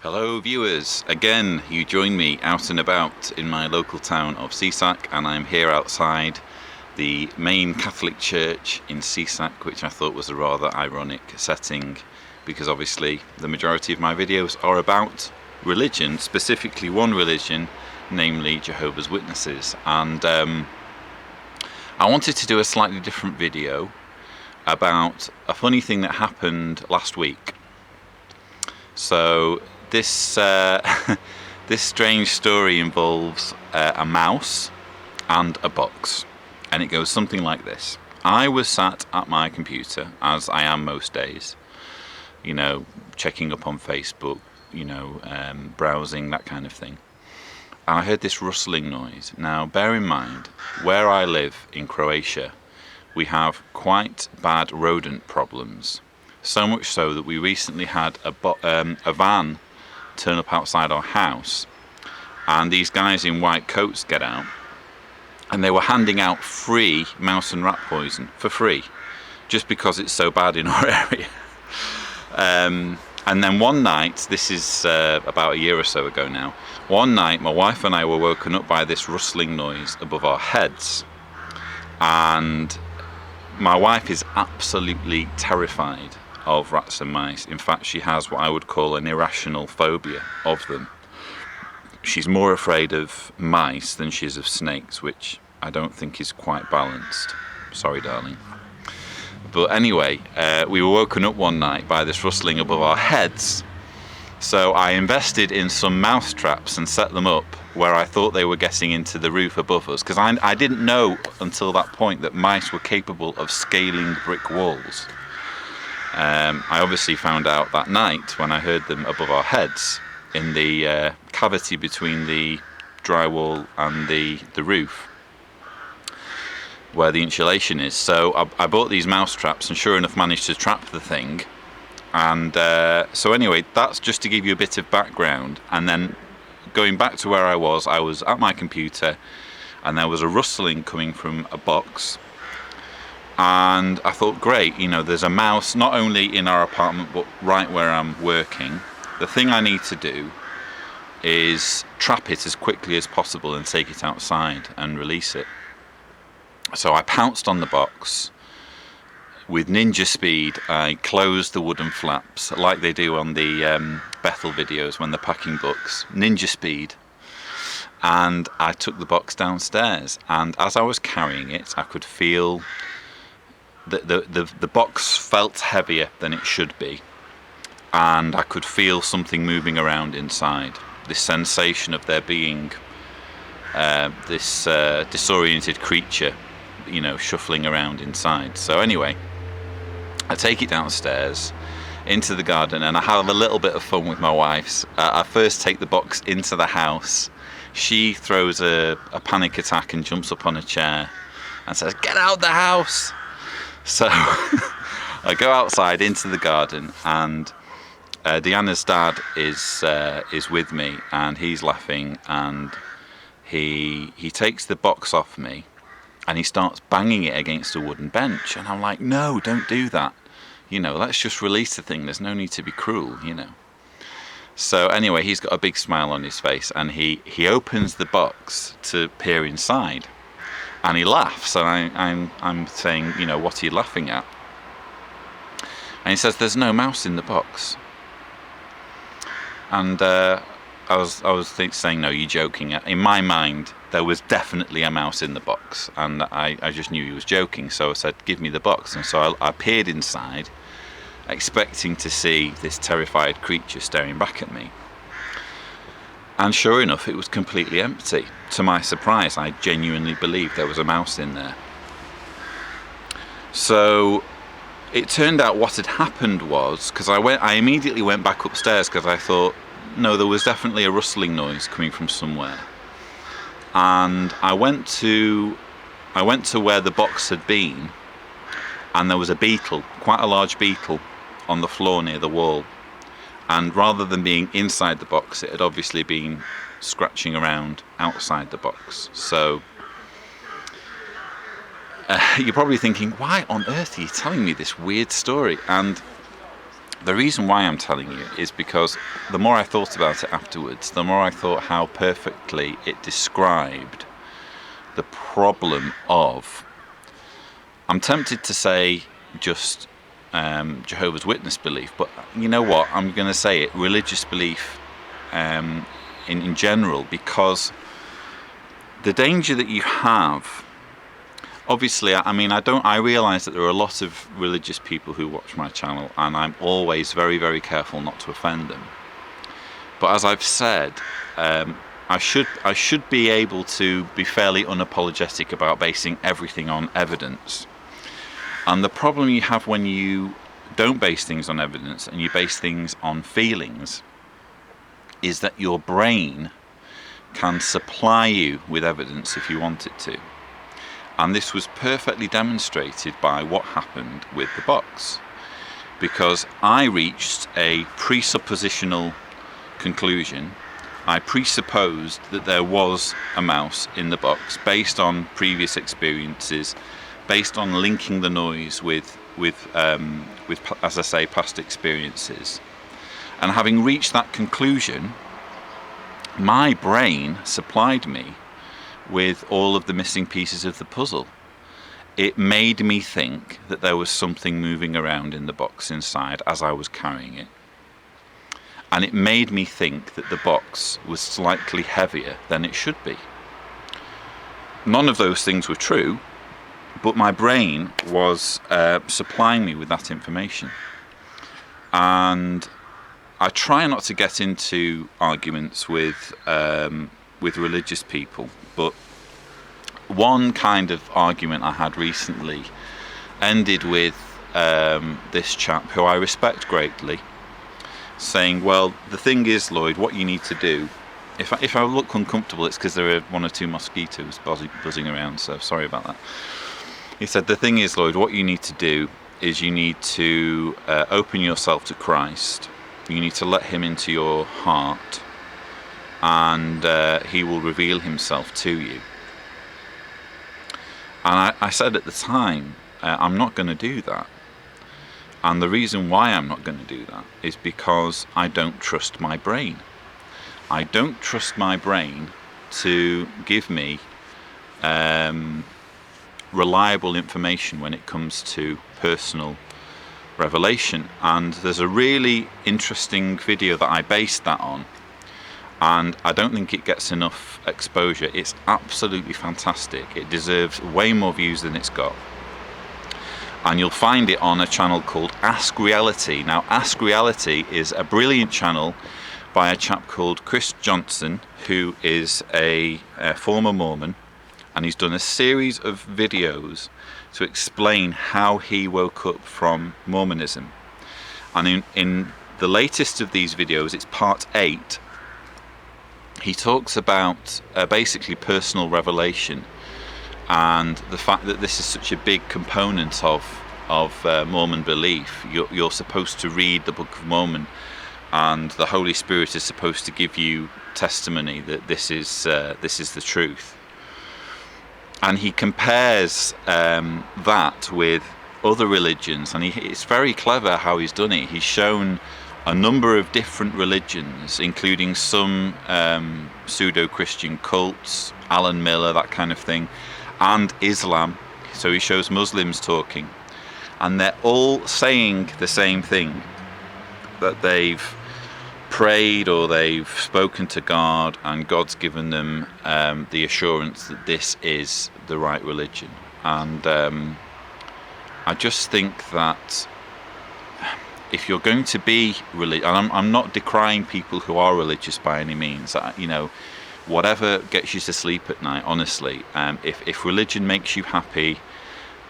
Hello viewers, again you join me out and about in my local town of Seasack, and I'm here outside the main Catholic church in Seasack, which I thought was a rather ironic setting because obviously the majority of my videos are about religion, specifically one religion, namely Jehovah's Witnesses. And I wanted to do a slightly different video about a funny thing that happened last week. So this this strange story involves a mouse and a box, and it goes something like this. I was sat at my computer, as I am most days, you know, checking up on Facebook, you know, browsing, that kind of thing. I heard this rustling noise. Now bear in mind, where I live in Croatia, we have quite bad rodent problems. So much so that we recently had a van turn up outside our house, and these guys in white coats get out, and they were handing out free mouse and rat poison for free, just because it's so bad in our area. And then one night, this is about a year or so ago now, one night my wife and I were woken up by this rustling noise above our heads, and my wife is absolutely terrified of rats and mice. In fact, she has what I would call an irrational phobia of them. She's more afraid of mice than she is of snakes, which I don't think is quite balanced. Sorry, darling. But anyway, we were woken up one night by this rustling above our heads. So I invested in some mouse traps and set them up where I thought they were getting into the roof above us, because I didn't know until that point that mice were capable of scaling brick walls. I obviously found out that night when I heard them above our heads in the cavity between the drywall and the roof, where the insulation is. So I bought these mouse traps and sure enough managed to trap the thing. And so anyway, that's just to give you a bit of background. And then going back to where I was at my computer, and there was a rustling coming from a box. And I thought, great, you know, there's a mouse not only in our apartment but right where I'm working. The thing I need to do is trap it as quickly as possible and take it outside and release it. So I pounced on the box. With ninja speed, I closed the wooden flaps like they do on the Bethel videos when they're packing books. Ninja speed. And I took the box downstairs, and as I was carrying it, I could feel the box felt heavier than it should be, and I could feel something moving around inside. This sensation of there being this disoriented creature, you know, shuffling around inside. So anyway, I take it downstairs into the garden, and I have a little bit of fun with my wife. I first take the box into the house. She throws a panic attack and jumps up on a chair and says, "Get out the house!" So I go outside into the garden, and Deanna's dad is with me, and he's laughing, and he takes the box off me and he starts banging it against a wooden bench, and I'm like, no, don't do that, you know, let's just release the thing, there's no need to be cruel, you know. So anyway, he's got a big smile on his face, and he opens the box to peer inside. And he laughs, and I'm saying, you know, what are you laughing at? And he says, "There's no mouse in the box." And I was saying, "No, you're joking." In my mind, there was definitely a mouse in the box, and I just knew he was joking. So I said, "Give me the box." And so I peered inside, expecting to see this terrified creature staring back at me. And sure enough, it was completely empty. To my surprise, I genuinely believed there was a mouse in there. So it turned out what had happened was, because I immediately went back upstairs because I thought, no, there was definitely a rustling noise coming from somewhere. And I went to where the box had been, and there was a beetle, quite a large beetle, on the floor near the wall. And rather than being inside the box, it had obviously been scratching around outside the box. So you're probably thinking, why on earth are you telling me this weird story? And The reason why I'm telling you is because the more I thought about it afterwards, the more I thought how perfectly it described the problem of, I'm tempted to say just Jehovah's Witness belief, but you know what, I'm going to say it, religious belief in general, because the danger that you have, obviously, I realise that there are a lot of religious people who watch my channel, and I'm always very, very careful not to offend them. But as I've said, I should be able to be fairly unapologetic about basing everything on evidence. And the problem you have when you don't base things on evidence and you base things on feelings is that your brain can supply you with evidence if you want it to. And this was perfectly demonstrated by what happened with the box, because I reached a presuppositional conclusion. I presupposed that there was a mouse in the box based on previous experiences, based on linking the noise with as I say, past experiences. And having reached that conclusion, my brain supplied me with all of the missing pieces of the puzzle. It made me think that there was something moving around in the box inside as I was carrying it. And it made me think that the box was slightly heavier than it should be. None of those things were true, but my brain was supplying me with that information. And I try not to get into arguments with religious people, but one kind of argument I had recently ended with this chap, who I respect greatly, saying, well, the thing is, Lloyd, what you need to do, if I look uncomfortable, it's because there are one or two mosquitoes buzzing around, so sorry about that. He said, the thing is, Lloyd, what you need to do is you need to open yourself to Christ. You need to let him into your heart, and he will reveal himself to you. And I said at the time, I'm not going to do that. And the reason why I'm not going to do that is because I don't trust my brain. I don't trust my brain to give me reliable information when it comes to personal revelation. And there's a really interesting video that I based that on, and I don't think it gets enough exposure. It's absolutely fantastic. It deserves way more views than it's got. And you'll find it on a channel called Ask Reality. Now, Ask Reality is a brilliant channel by a chap called Chris Johnson, who is a former Mormon, and he's done a series of videos to explain how he woke up from Mormonism. And in the latest of these videos, it's part 8, he talks about basically personal revelation and the fact that this is such a big component of Mormon belief. You're supposed to read the Book of Mormon, and the Holy Spirit is supposed to give you testimony that this is the truth. And he compares that with other religions, and it's very clever how he's done it. He's shown a number of different religions, including some pseudo-Christian cults, Alan Miller, that kind of thing, and Islam. So he shows Muslims talking, and they're all saying the same thing, that they've prayed or they've spoken to God, and God's given them the assurance that this is the right religion. And I just think that if you're going to be religious, and I'm not decrying people who are religious by any means, whatever gets you to sleep at night, honestly, if religion makes you happy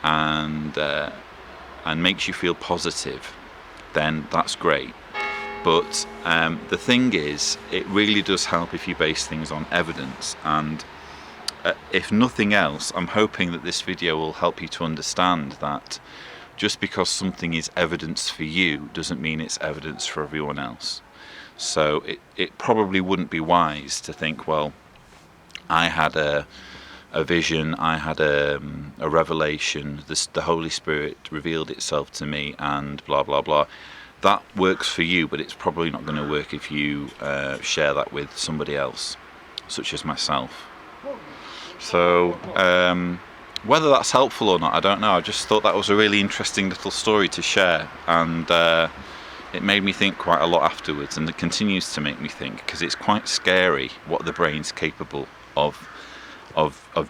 and makes you feel positive, then that's great. But the thing is, it really does help if you base things on evidence. And if nothing else, I'm hoping that this video will help you to understand that just because something is evidence for you doesn't mean it's evidence for everyone else. So it probably wouldn't be wise to think, well, I had a vision, I had a revelation, the Holy Spirit revealed itself to me, and blah blah blah. that works for you, but it's probably not going to work if you share that with somebody else, such as myself. So whether that's helpful or not, I don't know. I just thought that was a really interesting little story to share, and it made me think quite a lot afterwards, and it continues to make me think, because it's quite scary what the brain's capable of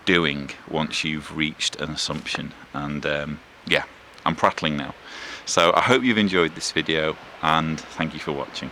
doing once you've reached an assumption. And yeah, I'm prattling now. So I hope you've enjoyed this video, and thank you for watching.